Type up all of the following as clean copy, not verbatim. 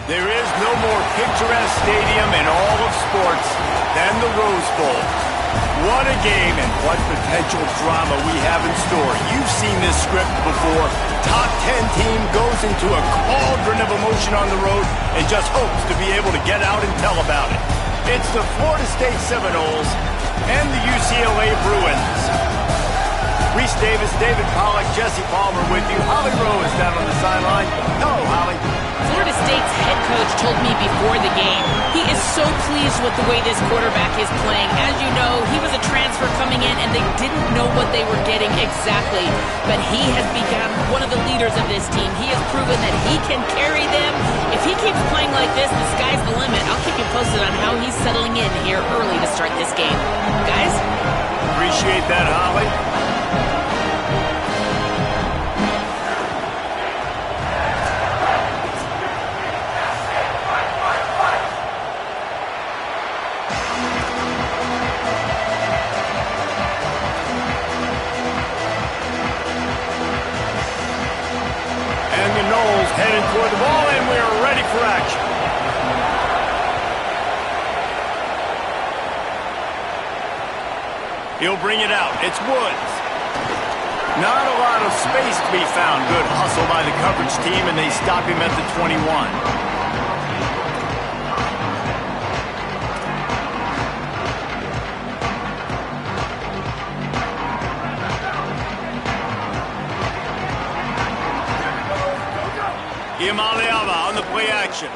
There is no more picturesque stadium in all of sports than the Rose Bowl. What a game and what potential drama we have in store. You've seen this script before. Top 10 team goes into a cauldron of emotion on the road and just hopes to be able to get out and tell about it. It's the Florida State Seminoles and the UCLA Bruins. Reese Davis, David Pollack, Jesse Palmer with you. Holly Rowe is down on the sideline. Hello, Holly. Florida State's head coach told me before the game he is so pleased with the way this quarterback is playing. As you know, he was a transfer coming in and they didn't know what they were getting exactly. But he has become one of the leaders of this team. He has proven that he can carry them. If he keeps playing like this, the sky's the limit. I'll keep you posted on how he's settling in here early to start this game. Guys? Appreciate that, Holly. Headed toward the ball, and we are ready for action. He'll bring it out. It's Woods. Not a lot of space to be found. Good hustle by the coverage team, and they stop him at the 21. Imaliava on the play action.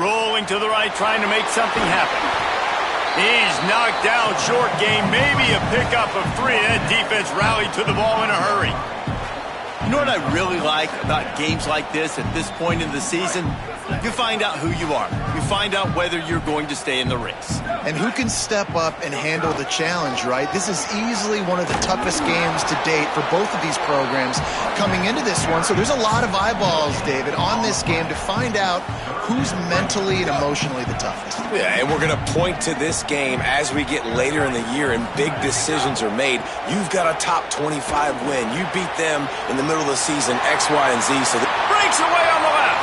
Rolling to the right, trying to make something happen. He's knocked down short game, maybe a pickup of 3. That defense rallied to the ball in a hurry. You know what I really like about games like this at this point in the season? You find out who you are. You find out whether you're going to stay in the race. And who can step up and handle the challenge, right? This is easily one of the toughest games to date for both of these programs coming into this one. So there's a lot of eyeballs, David, on this game to find out who's mentally and emotionally the toughest. Yeah, and we're going to point to this game as we get later in the year and big decisions are made. You've got a top 25 win. You beat them in the middle of the season, X, Y, and Z. So breaks away on the left.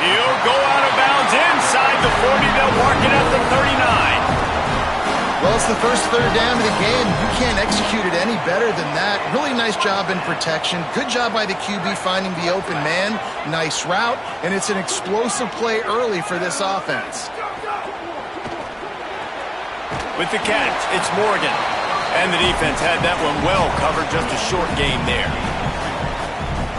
He'll go out of bounds inside the 40. They'll mark it at the 39. Well, it's the first third down of the game. You can't execute it any better than that. Really nice job in protection. Good job by the QB finding the open man. Nice route, and it's an explosive play early for this offense. With the catch, it's Morgan. And the defense had that one well covered. Just a short game there.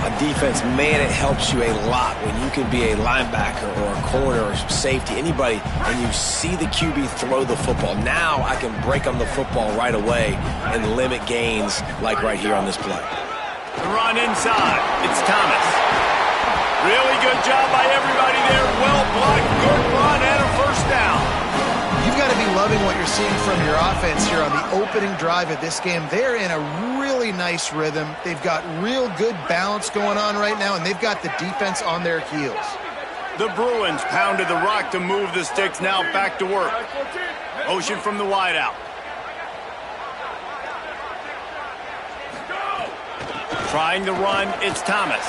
On defense, man, it helps you a lot when you can be a linebacker or a corner or safety, anybody, and you see the QB throw the football. Now I can break on the football right away and limit gains like right here on this play. The run inside. It's Thomas. Really good job by everybody there. Well blocked, good run, and a first down. You've got to be loving what you're seeing from your offense here on the opening drive of this game. They're in a really nice rhythm. They've got real good balance going on right now, and they've got the defense on their heels. The Bruins pounded the rock to move the sticks. Now back to work. Motion from the wideout. Trying the run, it's Thomas.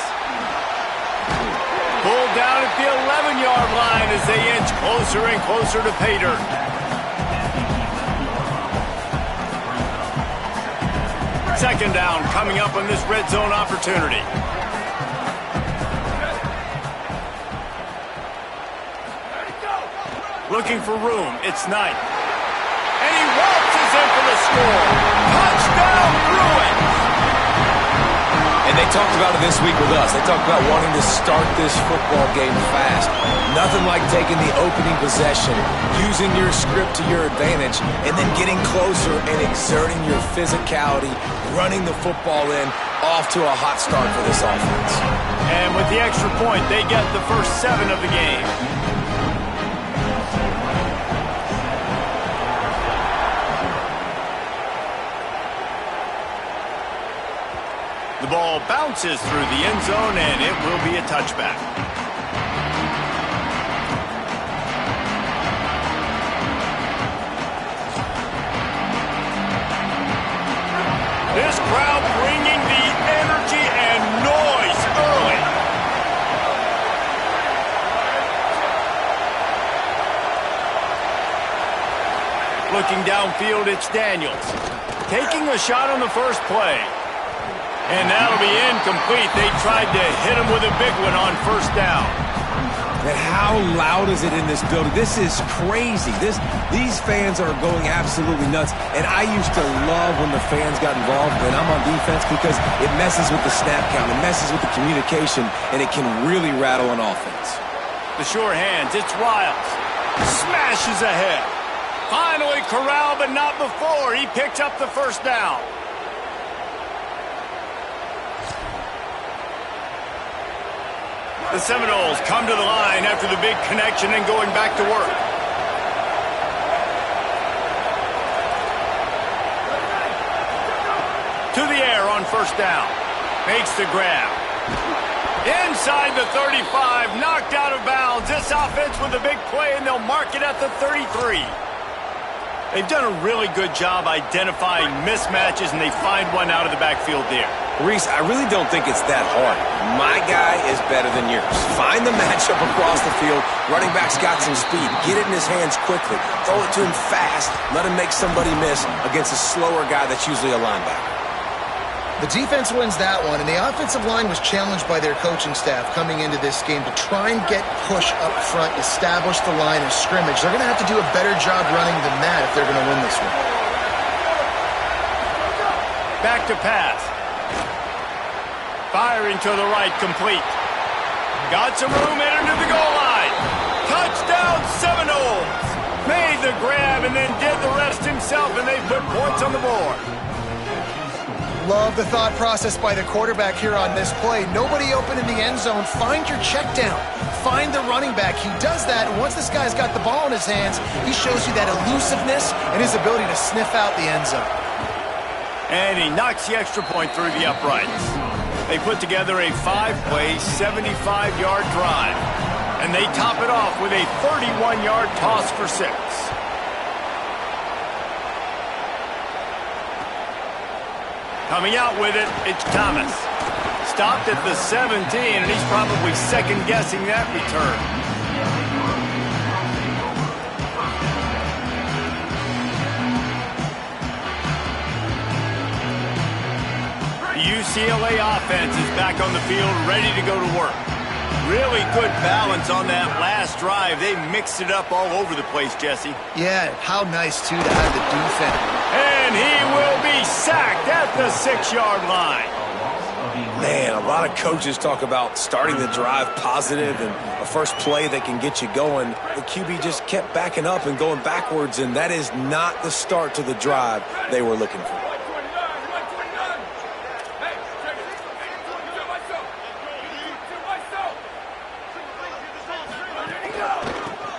Pulled down at the 11-yard line as they inch closer and closer to pay dirt. Second down coming up on this red zone opportunity. Looking for room, it's Knight. And he waltzes in for the score. Touchdown, Bruins! And they talked about it this week with us. They talked about wanting to start this football game fast. Nothing like taking the opening possession, using your script to your advantage, and then getting closer and exerting your physicality, running the football in, off to a hot start for this offense. And with the extra point, they get the first 7 of the game. The ball bounces through the end zone, and it will be a touchback. This crowd bringing the energy and noise early. Looking downfield, it's Daniels. Taking a shot on the first play. And that'll be incomplete. They tried to hit him with a big one on first down. And how loud is it in this building? This is crazy. These fans are going absolutely nuts. And I used to love when the fans got involved when I'm on defense because it messes with the snap count. It messes with the communication, and it can really rattle an offense. The sure hands, it's Riles. Smashes ahead. Finally corralled, but not before. He picks up the first down. The Seminoles come to the line after the big connection and going back to work. To the air on first down. Makes the grab. Inside the 35, knocked out of bounds. This offense with a big play, and they'll mark it at the 33. They've done a really good job identifying mismatches, and they find one out of the backfield there. Reese, I really don't think it's that hard. My guy is better than yours. Find the matchup across the field. Running back's got some speed. Get it in his hands quickly. Throw it to him fast. Let him make somebody miss against a slower guy that's usually a linebacker. The defense wins that one, and the offensive line was challenged by their coaching staff coming into this game to try and get push up front, establish the line of scrimmage. They're going to have to do a better job running than that if they're going to win this one. Back to pass. Firing to the right, complete. Got some room, entered to the goal line. Touchdown, Seminoles. Made the grab and then did the rest himself, and they put points on the board. Love the thought process by the quarterback here on this play. Nobody open in the end zone. Find your check down. Find the running back. He does that, and once this guy's got the ball in his hands, he shows you that elusiveness and his ability to sniff out the end zone. And he knocks the extra point through the uprights. They put together a 5-play, 75-yard drive. And they top it off with a 31-yard toss for 6. Coming out with it, it's Thomas. Stopped at the 17, and he's probably second-guessing that return. The UCLA offense is back on the field, ready to go to work. Really good balance on that last drive. They mixed it up all over the place, Jesse. Yeah, how nice, too, to have the defense. And he will be sacked at the 6-yard line. Man, a lot of coaches talk about starting the drive positive and a first play that can get you going. The QB just kept backing up and going backwards, and that is not the start to the drive they were looking for.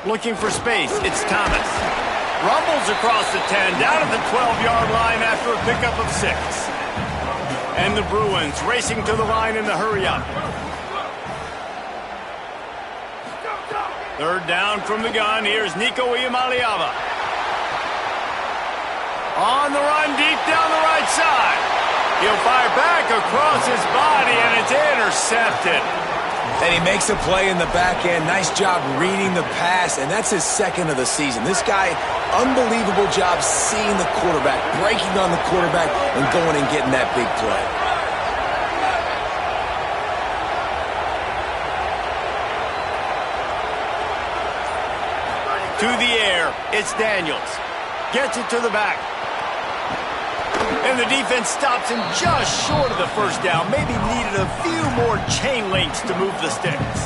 Looking for space, it's Thomas. Rumbles across the 10, down at the 12-yard line after a pickup of 6. And the Bruins racing to the line in the hurry-up. Third down from the gun, here's Nico Iamaleava. On the run, deep down the right side. He'll fire back across his body, and it's intercepted. And he makes a play in the back end. Nice job reading the pass, and that's his second of the season. This guy, unbelievable job seeing the quarterback, breaking on the quarterback, and going and getting that big play. To the air, it's Daniels. Gets it to the back. And the defense stops him just short of the first down. Maybe needed a few more chain links to move the sticks.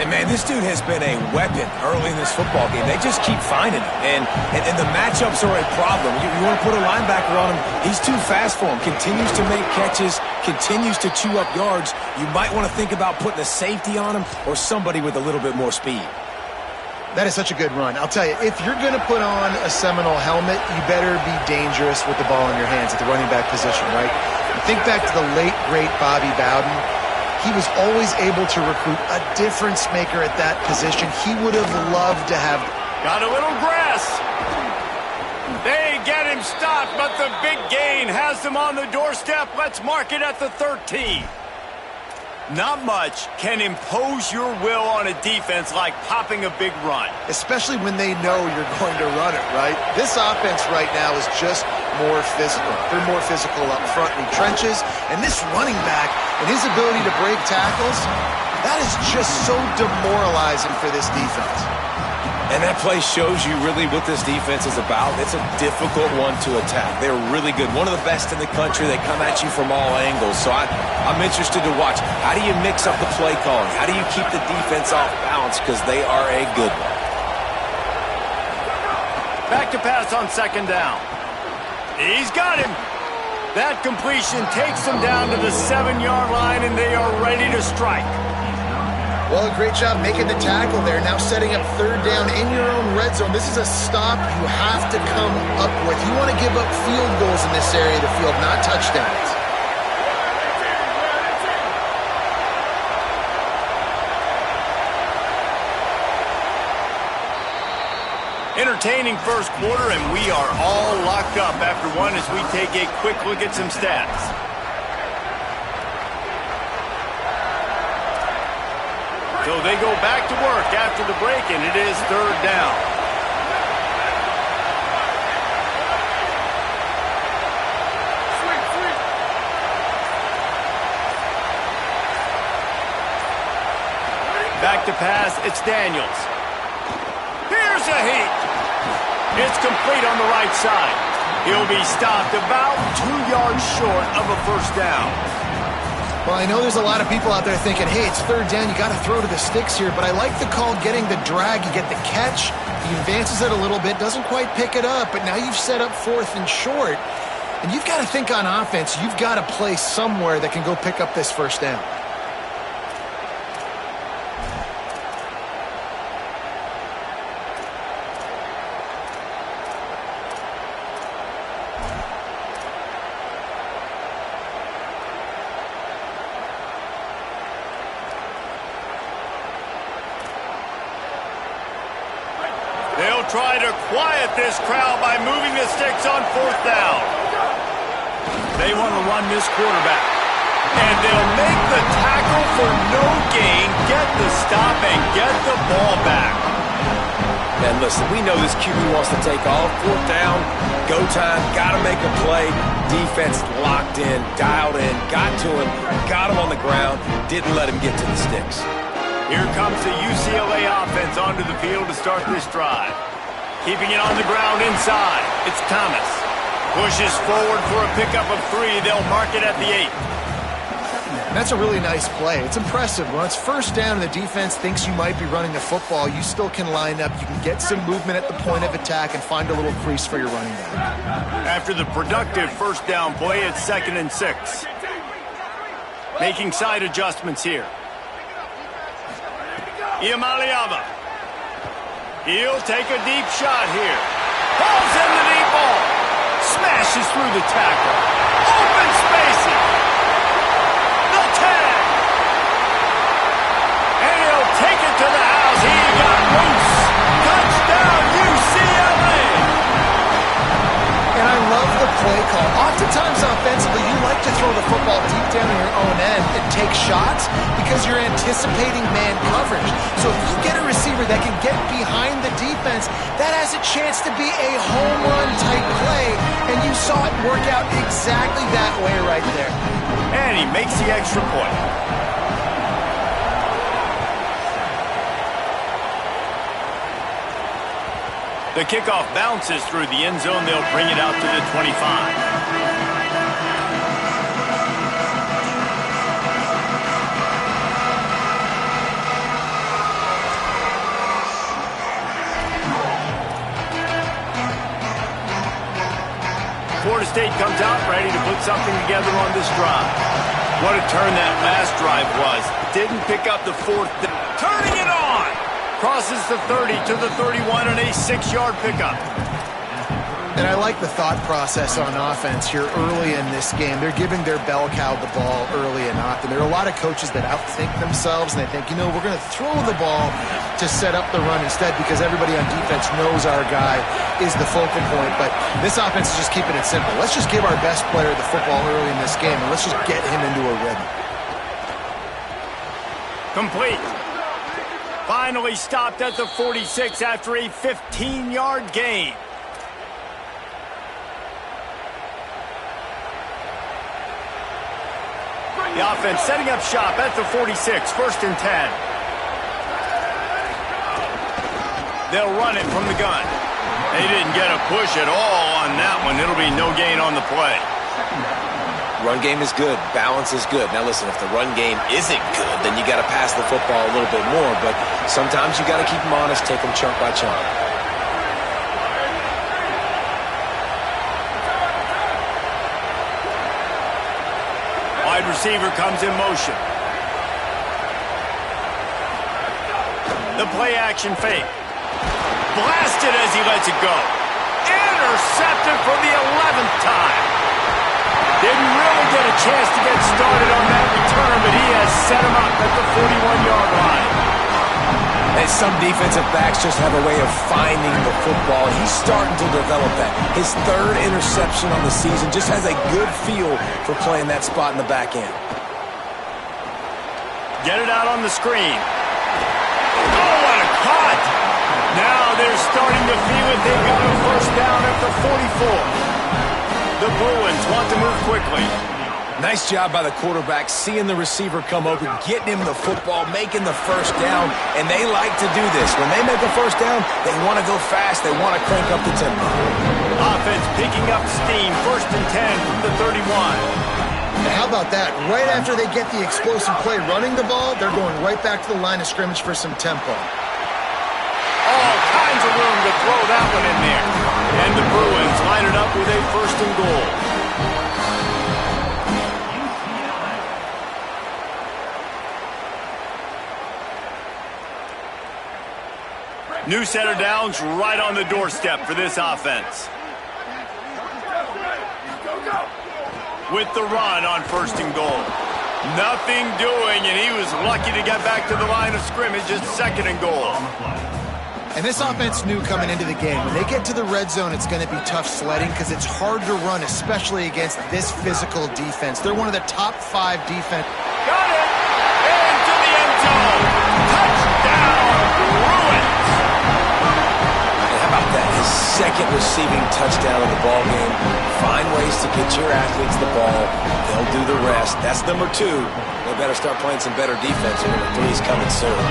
And, man, this dude has been a weapon early in this football game. They just keep finding him. And the matchups are a problem. You want to put a linebacker on him, he's too fast for him. Continues to make catches, continues to chew up yards. You might want to think about putting a safety on him or somebody with a little bit more speed. That is such a good run. I'll tell you, if you're going to put on a Seminole helmet, you better be dangerous with the ball in your hands at the running back position, right? You think back to the late, great Bobby Bowden. He was always able to recruit a difference maker at that position. He would have loved to have. Got a little grass. They get him stopped, but the big gain has them on the doorstep. Let's mark it at the 13. Not much can impose your will on a defense like popping a big run. Especially when they know you're going to run it, right? This offense right now is just more physical. They're more physical up front in the trenches. And this running back and his ability to break tackles, that is just so demoralizing for this defense. And that play shows you really what this defense is about. It's a difficult one to attack. They're really good. One of the best in the country. They come at you from all angles. So I'm interested to watch. How do you mix up the play calling? How do you keep the defense off balance? Because they are a good one. Back to pass on second down. He's got him. That completion takes them down to the 7-yard line, and they are ready to strike. Well, great job making the tackle there. Now setting up third down in your own red zone. This is a stop you have to come up with. You want to give up field goals in this area of the field, not touchdowns. Entertaining first quarter, and we are all locked up after one as we take a quick look at some stats. So they go back to work after the break, and it is third down. Back to pass, it's Daniels. Here's a heat. It's complete on the right side. He'll be stopped about 2 yards short of a first down. Well, I know there's a lot of people out there thinking, hey, it's third down, you got to throw to the sticks here, but I like the call getting the drag. You get the catch, he advances it a little bit, doesn't quite pick it up, but now you've set up fourth and short, and you've got to think on offense, you've got to play somewhere that can go pick up this first down. Try to quiet this crowd by moving the sticks on fourth down. They want to run this quarterback. And they'll make the tackle for no gain, get the stop, and get the ball back. And listen, we know this QB wants to take off. Fourth down, go time, got to make a play. Defense locked in, dialed in, got to him, got him on the ground, didn't let him get to the sticks. Here comes the UCLA offense onto the field to start this drive. Keeping it on the ground inside. It's Thomas. Pushes forward for a pickup of 3. They'll mark it at the 8. That's a really nice play. It's impressive. When it's first down and the defense thinks you might be running the football, you still can line up. You can get some movement at the point of attack and find a little crease for your running back. After the productive first down play, it's 2nd and 6. Making side adjustments here. Iamaleava. He'll take a deep shot here. Pulls in the deep ball. Smashes through the tackle. Open spaces. The tag. And he'll take it to the house. He got loose. Touchdown, UCLA. And I love the play call. Oftentimes offensively, you like to throw the football deep down in your own end and take shots because you're anticipating man coverage. So if you get a receiver that can get behind the defense, that has a chance to be a home run type play, and you saw it work out exactly that way right there. And he makes the extra point. The kickoff bounces through the end zone. They'll bring it out to the 25. Florida State comes out ready to put something together on this drive. What a turn that last drive was. Didn't pick up the fourth down. Turning it on! Crosses the 30 to the 31 and a 6-yard pickup. And I like the thought process on offense here early in this game. They're giving their bell cow the ball early and often. There are a lot of coaches that outthink themselves, and they think, you know, we're going to throw the ball to set up the run instead because everybody on defense knows our guy is the focal point. But this offense is just keeping it simple. Let's just give our best player the football early in this game, and let's just get him into a rhythm. Complete. Finally stopped at the 46 after a 15-yard gain. The offense setting up shop at the 46, 1st and 10. They'll run it from the gun. They didn't get a push at all on that one. It'll be no gain on the play. Run game is good. Balance is good. Now listen, if the run game isn't good, then you got to pass the football a little bit more. But sometimes you got to keep them honest, take them chunk by chunk. Wide receiver comes in motion. The play action fake. Blasted as he lets it go. Intercepted for the 11th time. Didn't really get a chance to get started on that return, but he has set him up at the 41-yard line. And some defensive backs just have a way of finding the football. He's starting to develop that. His 3rd interception on the season, just has a good feel for playing that spot in the back end. Get it out on the screen. Oh, what a cut! Now they're starting to feel it. They've got a 1st down at the 44. The Bruins want to move quickly. Nice job by the quarterback, seeing the receiver come open, getting him the football, making the 1st down, and they like to do this. When they make a 1st down, they want to go fast. They want to crank up the tempo. Offense picking up steam, 1st and 10 from the 31. And how about that? Right after they get the explosive play running the ball, they're going right back to the line of scrimmage for some tempo. All kinds of room to throw that one in there. And the Bruins line it up with a 1st and goal. New set of downs right on the doorstep for this offense. With the run on 1st and goal. Nothing doing, and he was lucky to get back to the line of scrimmage at 2nd and goal. And this offense knew coming into the game, when they get to the red zone, it's going to be tough sledding because it's hard to run, especially against this physical defense. They're one of the top 5 defense. Got it! Into the end zone! Touchdown, Bruins! And how about that? His 2nd receiving touchdown of the ball game. Find ways to get your athletes the ball. They'll do the rest. That's number 2. They better start playing some better defense. Number 3 is coming soon.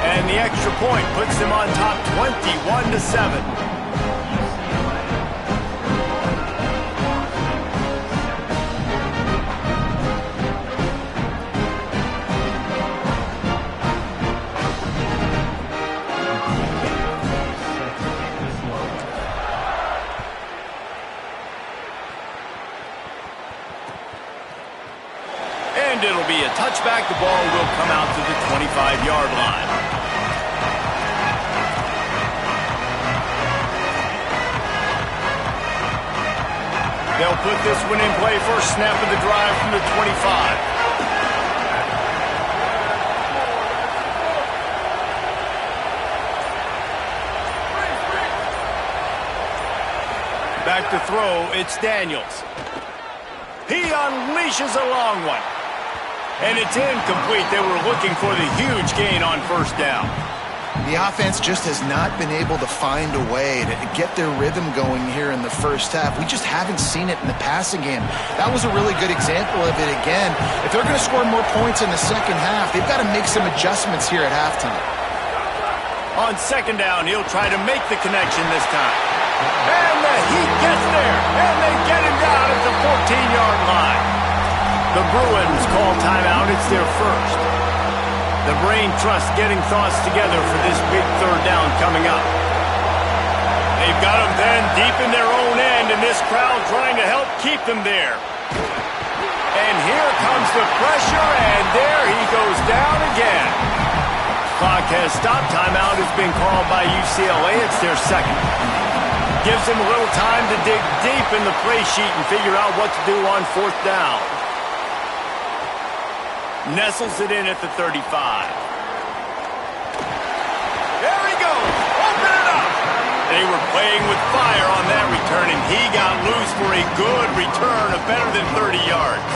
And the extra point puts them on top 21-7. And it'll be a touchback. The ball will come out to the 25-yard line. They'll put this one in play first snap of the drive from the 25. Back to throw, it's Daniels. He unleashes a long one. And it's incomplete. They were looking for the huge gain on 1st down. The offense just has not been able to find a way to get their rhythm going here in the 1st half. We just haven't seen it in the passing game. That was a really good example of it again. If they're going to score more points in the 2nd half, they've got to make some adjustments here at halftime. On 2nd down, he'll try to make the connection this time. And the Heat gets there, and they get him down at the 14-yard line. The Bruins call timeout. It's their 1st. The brain trust getting thoughts together for this big 3rd down coming up. They've got them then deep in their own end, and this crowd trying to help keep them there. And here comes the pressure, and there he goes down again. Clock has stopped. Timeout has been called by UCLA. It's their 2nd. Gives him a little time to dig deep in the play sheet and figure out what to do on 4th down. Nestles it in at the 35. There he goes. Open it up. They were playing with fire on that return, and he got loose for a good return of better than 30 yards.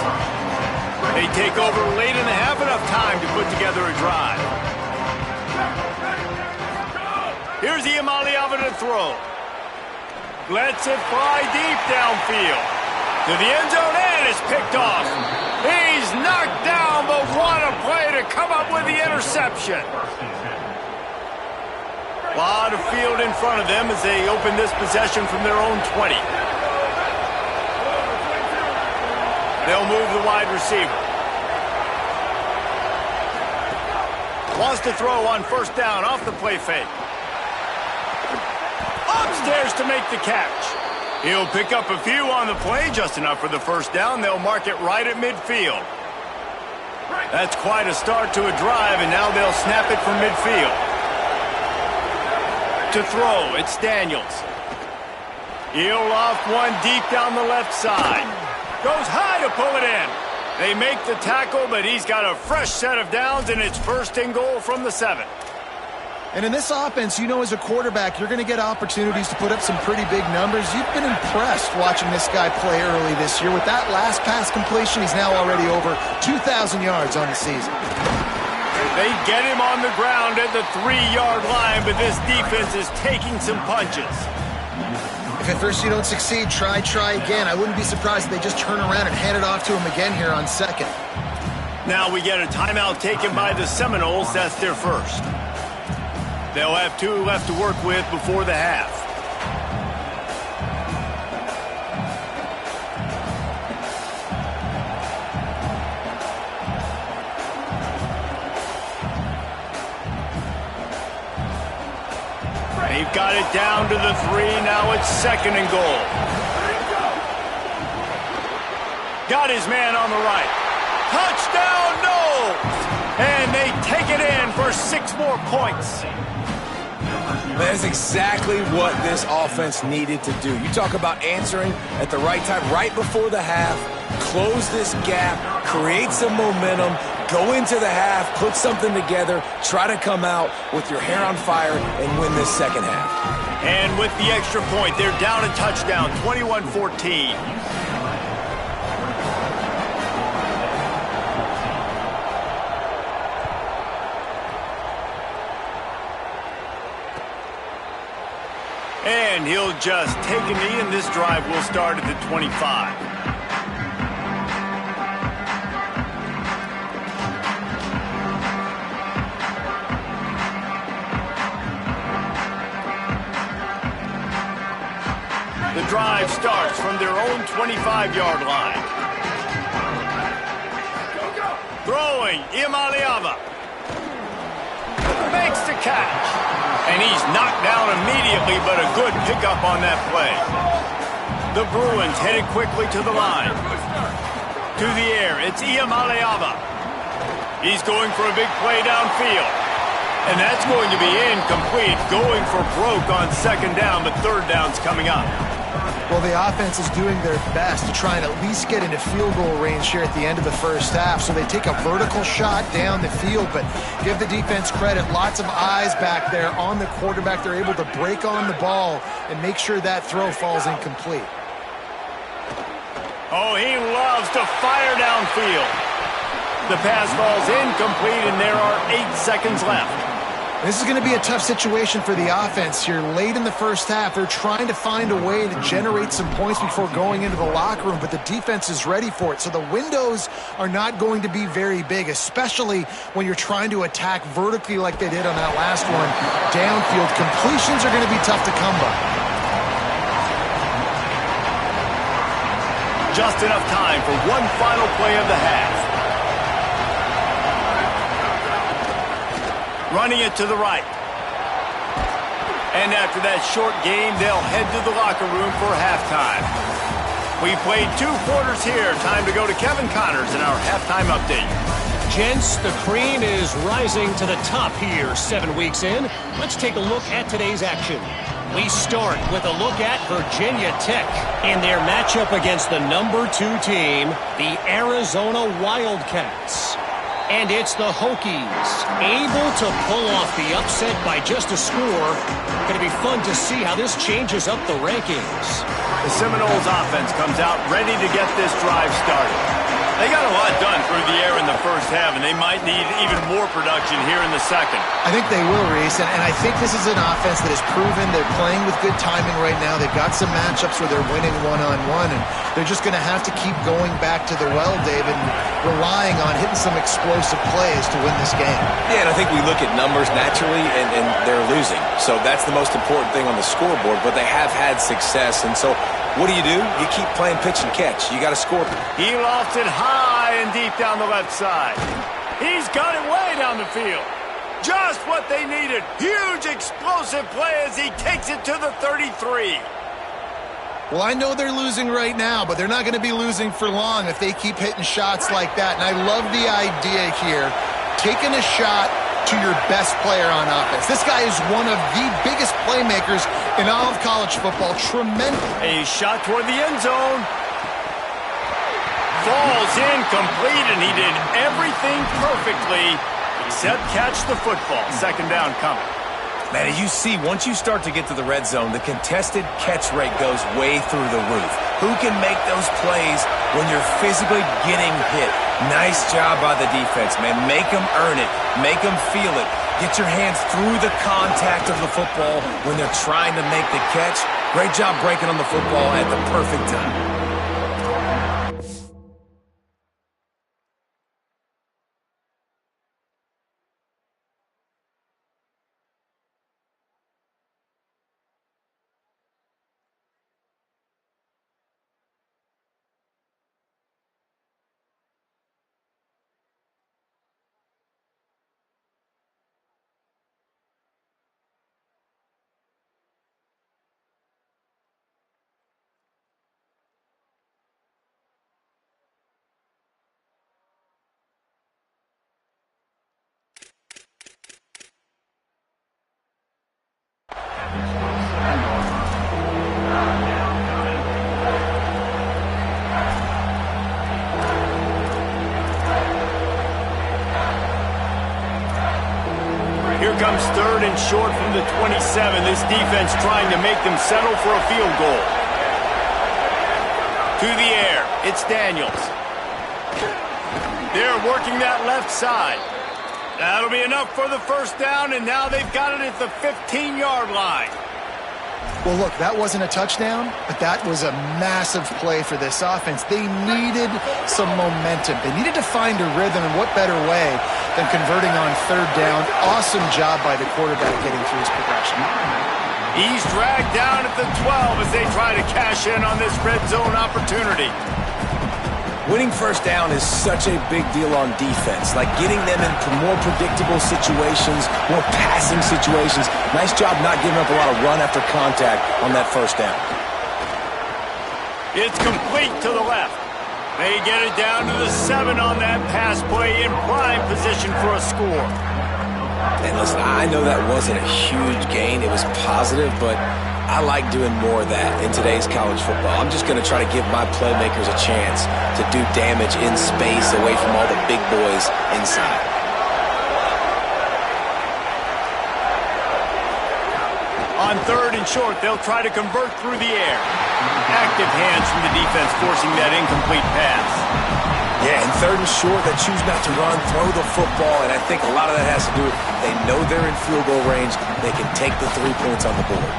They take over late in the half, enough time to put together a drive. to throw. Lets it fly deep downfield. To the end zone, and it's picked off. He's knocked down, but what a play to come up with the interception. A lot of field in front of them as they open this possession from their own 20. They'll move the wide receiver. Wants to throw on first down off the play fake. Upstairs to make the catch. He'll pick up a few on the play, just enough for the first down. They'll mark it right at midfield. That's quite a start to a drive, and now they'll snap it from midfield. To throw, it's Daniels. He'll off one deep down the left side. Goes high to pull it in. They make the tackle, but he's got a fresh set of downs, and it's first and goal from the 7. And in this offense, you know, as a quarterback, you're going to get opportunities to put up some pretty big numbers. You've been impressed watching this guy play early this year. With that last pass completion, he's now already over 2,000 yards on the season. They get him on the ground at the 3-yard line, but this defense is taking some punches. If at first you don't succeed, try again. I wouldn't be surprised if they just turn around and hand it off to him again here on second. Now we get a timeout taken by the Seminoles. That's their first. They'll have 2 left to work with before the half. They've got it down to the 3. Now it's second and goal. Got his man on the right. Touchdown, Knowles! And they take it in for 6 more points. That's exactly what this offense needed to do. You talk about answering at the right time, right before the half, close this gap, create some momentum, go into the half, put something together, try to come out with your hair on fire and win this second half. And with the extra point, they're down a touchdown, 21-14. And he'll just take a knee, and this drive will start at the 25. The drive starts from their own 25-yard line. Throwing, Imaliava. Makes the catch. And he's knocked down immediately, but a good pickup on that play. The Bruins headed quickly to the line. To the air, it's Imaliava. He's going for a big play downfield. And that's going to be incomplete, going for broke on second down, but third down's coming up. Well, the offense is doing their best to try and at least get into field goal range here at the end of the first half. So they take a vertical shot down the field, but give the defense credit. Lots of eyes back there on the quarterback. They're able to break on the ball and make sure that throw falls incomplete. Oh, he loves to fire downfield. The pass falls incomplete, and there are 8 seconds left. This is going to be a tough situation for the offense here. Late in the first half, they're trying to find a way to generate some points before going into the locker room, but the defense is ready for it. So the windows are not going to be very big, especially when you're trying to attack vertically like they did on that last one. Downfield completions are going to be tough to come by. Just enough time for one final play of the half. Running it to the right. And after that short game, they'll head to the locker room for halftime. We played 2 quarters here. Time to go to Kevin Connors in our halftime update. Gents, the cream is rising to the top here 7 weeks in. Let's take a look at today's action. We start with a look at Virginia Tech in their matchup against the number 2 team, the Arizona Wildcats. And it's the Hokies, able to pull off the upset by just a score. Going to be fun to see how this changes up the rankings. The Seminoles offense comes out ready to get this drive started. They got a lot done through the air in the first half, and they might need even more production here in the second. I think they will, Reese, and I think this is an offense that has proven they're playing with good timing right now. They've got some matchups where they're winning one-on-one, and they're just going to have to keep going back to the well, David, and relying on hitting some explosive plays to win this game. Yeah, and I think we look at numbers naturally, and they're losing. So that's the most important thing on the scoreboard, but they have had success, and so what do? You keep playing pitch and catch. You got to score. He lost it high and deep down the left side. He's got it way down the field. Just what they needed. Huge explosive play as he takes it to the 33. Well, I know they're losing right now, but they're not going to be losing for long if they keep hitting shots like that. And I love the idea here, taking a shot to your best player on offense. This guy is one of the biggest playmakers in all of college football. Tremendous. A shot toward the end zone. Falls incomplete, and he did everything perfectly except catch the football. Second down coming. Man, as you see, once you start to get to the red zone, the contested catch rate goes way through the roof. Who can make those plays when you're physically getting hit? Nice job by the defense, man. Make them earn it. Make them feel it. Get your hands through the contact of the football when they're trying to make the catch. Great job breaking on the football at the perfect time. Here comes third and short from the 27. This defense trying to make them settle for a field goal. To the air, it's Daniels. They're working that left side. That'll be enough for the first down, and now they've got it at the 15-yard line. Well, look, that wasn't a touchdown, but that was a massive play for this offense. They needed some momentum. They needed to find a rhythm, and what better way than converting on third down. Awesome job by the quarterback getting through his progression. He's dragged down at the 12 as they try to cash in on this red zone opportunity. Winning first down is such a big deal on defense, like getting them into more predictable situations, more passing situations. Nice job not giving up a lot of run after contact on that first down. It's complete to the left. They get it down to the 7 on that pass play in prime position for a score. And listen, I know that wasn't a huge gain. It was positive, but I like doing more of that in today's college football. I'm just going to try to give my playmakers a chance to do damage in space away from all the big boys inside. On third and short, they'll try to convert through the air. Active hands from the defense forcing that incomplete pass. Yeah, and third and short, they choose not to run, throw the football, and I think a lot of that has to do with they know they're in field goal range. They can take the 3 points on the board.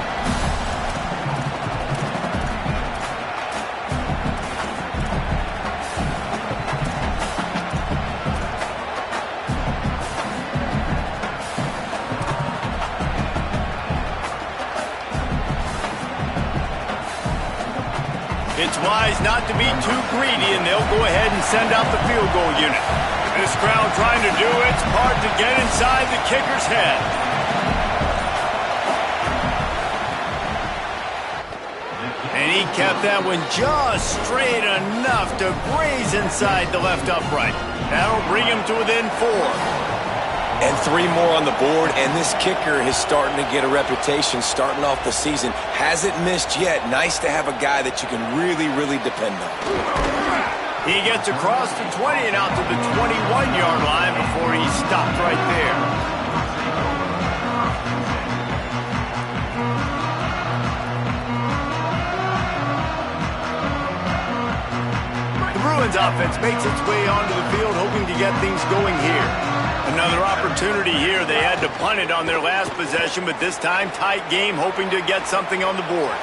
It's wise not to be too greedy, and they'll go ahead and send out the field goal unit. This crowd trying to do its part to get inside the kicker's head. And he kept that one just straight enough to graze inside the left upright. That'll bring him to within 4. And 3 more on the board, and this kicker is starting to get a reputation starting off the season. Hasn't missed yet. Nice to have a guy that you can really, really depend on. He gets across the 20 and out to the 21-yard line before he stopped right there. The Bruins offense makes its way onto the field, hoping to get things going here. Another opportunity here. They had to punt it on their last possession, but this time, tight game, hoping to get something on the board.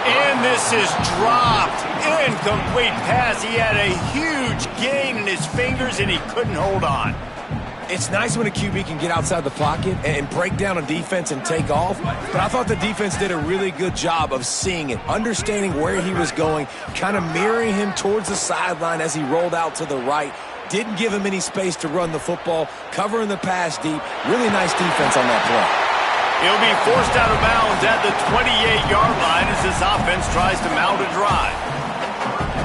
And this is dropped. Incomplete pass. He had a huge gain in his fingers, and he couldn't hold on. It's nice when a QB can get outside the pocket and break down a defense and take off, but I thought the defense did a really good job of seeing it, understanding where he was going, kind of mirroring him towards the sideline as he rolled out to the right. Didn't give him any space to run the football, covering the pass deep. Really nice defense on that play. He'll be forced out of bounds at the 28-yard line as this offense tries to mount a drive.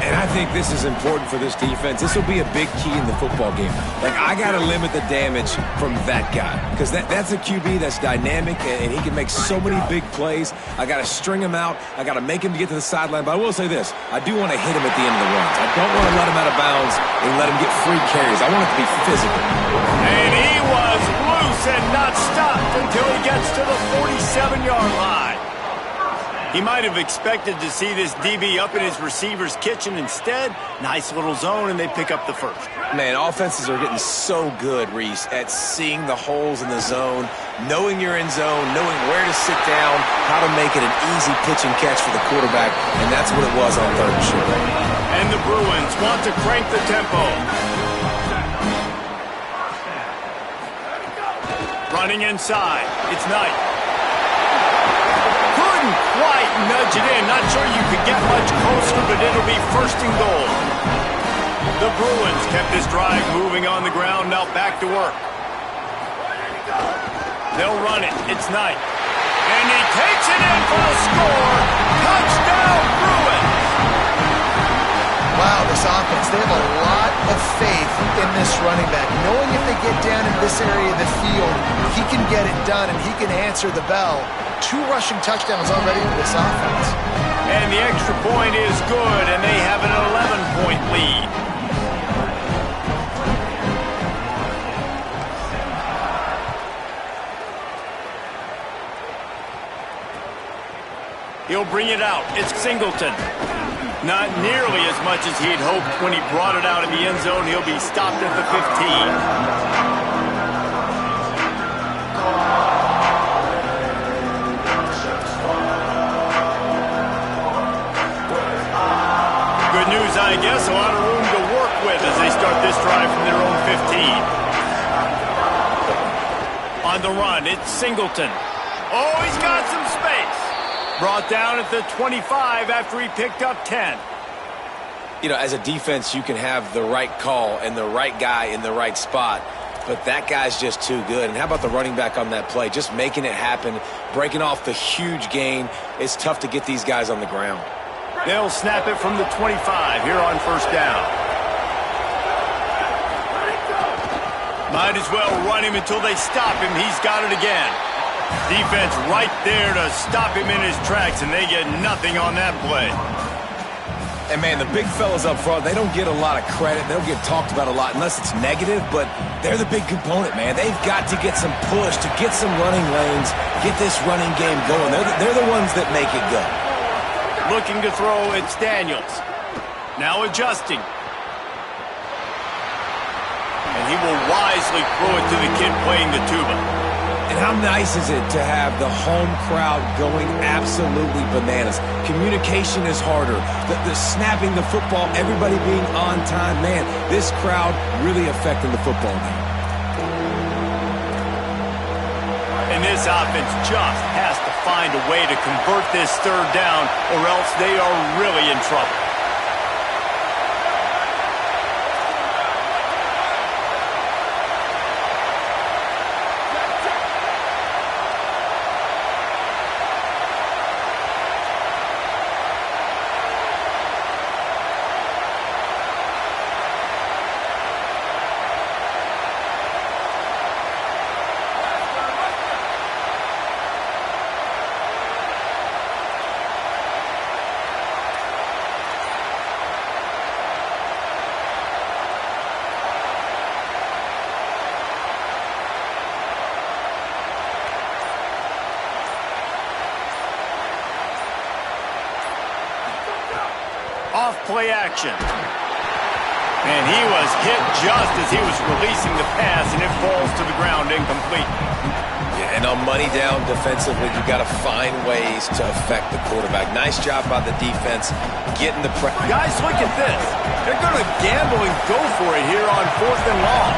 And I think this is important for this defense. This will be a big key in the football game. Like, I got to limit the damage from that guy because that's a QB that's dynamic and he can make so many big plays. I got to string him out. I got to make him to get to the sideline. But I will say this. I do want to hit him at the end of the runs. I don't want to let him out of bounds and let him get free carries. I want it to be physical. And he was loose and not stopped until he gets to the 47-yard line. He might have expected to see this DB up in his receiver's kitchen. Instead, nice little zone, and they pick up the first. Man, offenses are getting so good, Reese, at seeing the holes in the zone, knowing you're in zone, knowing where to sit down, how to make it an easy pitch and catch for the quarterback, and that's what it was on third and short. And the Bruins want to crank the tempo. Running inside. It's Knight. Quite nudge it in. Not sure you could get much closer, but it'll be first and goal. The Bruins kept this drive moving on the ground. Now back to work. They'll run it. It's Knight. And he takes it in for a score. Touchdown, Bruins! Wow, this offense, they have a lot of faith in this running back. Knowing if they get down in this area of the field, he can get it done and he can answer the bell. 2 rushing touchdowns already for this offense. And the extra point is good, and they have an 11-point lead. He'll bring it out. It's Singleton. Not nearly as much as he'd hoped when he brought it out in the end zone. He'll be stopped at the 15. Good news, I guess. A lot of room to work with as they start this drive from their own 15. On the run, it's Singleton. Oh, he's got some space. Brought down at the 25 after he picked up 10. You know, as a defense, you can have the right call and the right guy in the right spot, but that guy's just too good. And how about the running back on that play? Just making it happen, breaking off the huge gain. It's tough to get these guys on the ground. They'll snap it from the 25 here on first down. Might as well run him until they stop him. He's got it again. Defense right there to stop him in his tracks, and they get nothing on that play. And, man, the big fellas up front, they don't get a lot of credit. They don't get talked about a lot unless it's negative, but they're the big component, man. They've got to get some push, to get some running lanes, get this running game going. They're the ones that make it go. Looking to throw, it's Daniels. Now adjusting. And he will wisely throw it to the kid playing the tuba. And how nice is it to have the home crowd going absolutely bananas? Communication is harder. The snapping the football, everybody being on time. Man, this crowd really affecting the football game. And this offense just has to find a way to convert this third down, or else they are really in trouble. play action. And he was hit just as he was releasing the pass, and it falls to the ground incomplete. Yeah, and on money down defensively, you've got to find ways to affect the quarterback. Nice job by the defense getting the pressure. Guys, look at this. They're going to gamble and go for it here on 4th and long.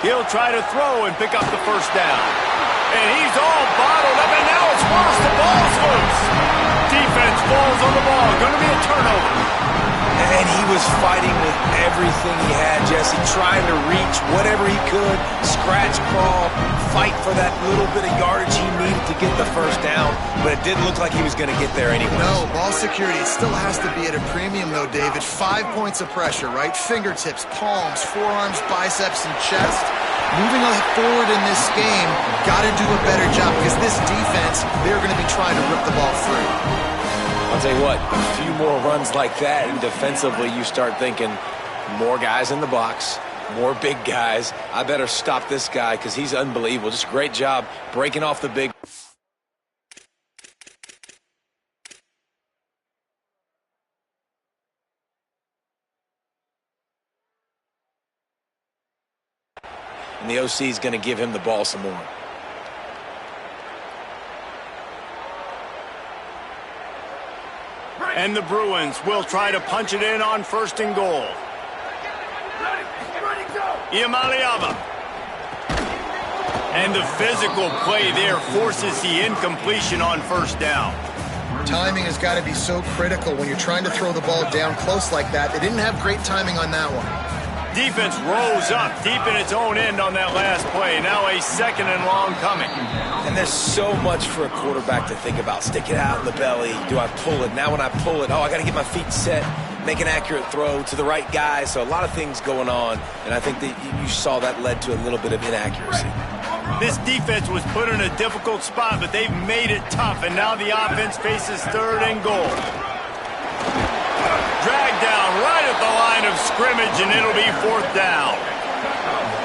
He'll try to throw and pick up the first down. And he's all bottled up, and now it's worse. The ball's loose. Defense falls on the ball. Going to be a turnover. And he was fighting with everything he had, Jesse, trying to reach whatever he could, scratch, crawl, fight for that little bit of yardage he needed to get the first down, but it didn't look like he was going to get there anyway. No, ball security still has to be at a premium, though, David. 5 points of pressure, right? Fingertips, palms, forearms, biceps, and chest. Moving forward in this game, got to do a better job because this defense, they're going to be trying to rip the ball free. I'll tell you what, a few more runs like that, and defensively you start thinking more guys in the box, more big guys. I better stop this guy because he's unbelievable. Just a great job breaking off the big. And the OC is going to give him the ball some more. And the Bruins will try to punch it in on 1st and goal. Iamaleava. And the physical play there forces the incompletion on 1st down. Timing has got to be so critical when you're trying to throw the ball down close like that. They didn't have great timing on that one. Defense rose up deep in its own end on that last play. Now a 2nd and long coming. And there's so much for a quarterback to think about. Stick it out in the belly. Do I pull it? Now when I pull it, I got to get my feet set, make an accurate throw to the right guy. So a lot of things going on, and I think that you saw that led to a little bit of inaccuracy. This defense was put in a difficult spot, but they've made it tough, and now the offense faces 3rd and goal. Dragged down right at the line of scrimmage, and it'll be 4th down.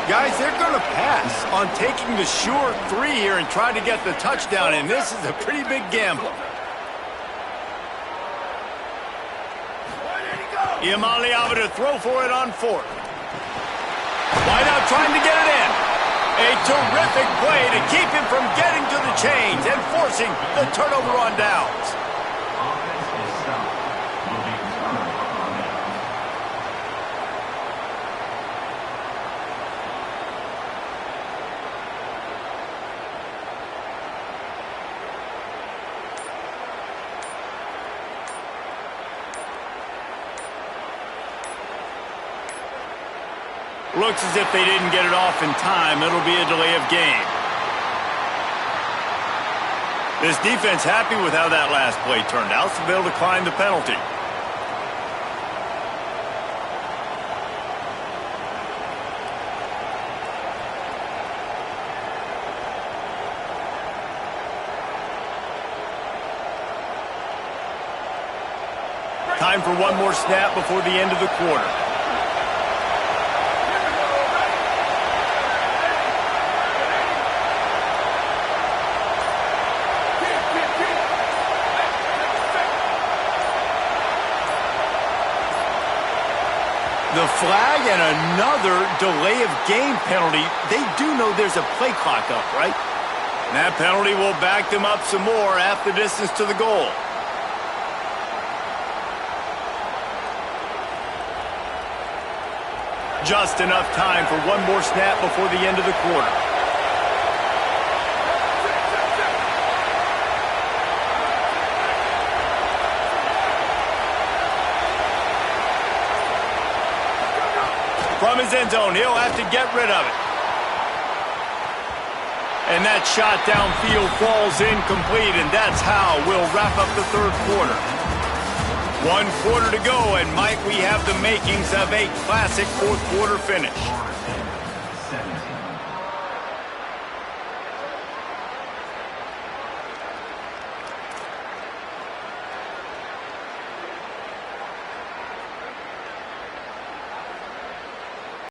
Guys, they're going to pass on taking the sure 3 here and try to get the touchdown, and this is a pretty big gamble. Iamaleava to throw for it on 4th. Wideout trying to get it in. A terrific play to keep him from getting to the chains and forcing the turnover on downs. Looks as if they didn't get it off in time. It'll be a delay of game. This defense happy with how that last play turned out, so they'll decline the penalty. Time for one more snap before the end of the quarter. The flag and another delay of game penalty. They do know there's a play clock up, right? And that penalty will back them up some more, half the distance to the goal. Just enough time for one more snap before the end of the quarter. From his end zone, he'll have to get rid of it. And that shot downfield falls incomplete, and that's how we'll wrap up the 3rd quarter. 1 quarter to go, and Mike, we have the makings of a classic fourth quarter finish. 17.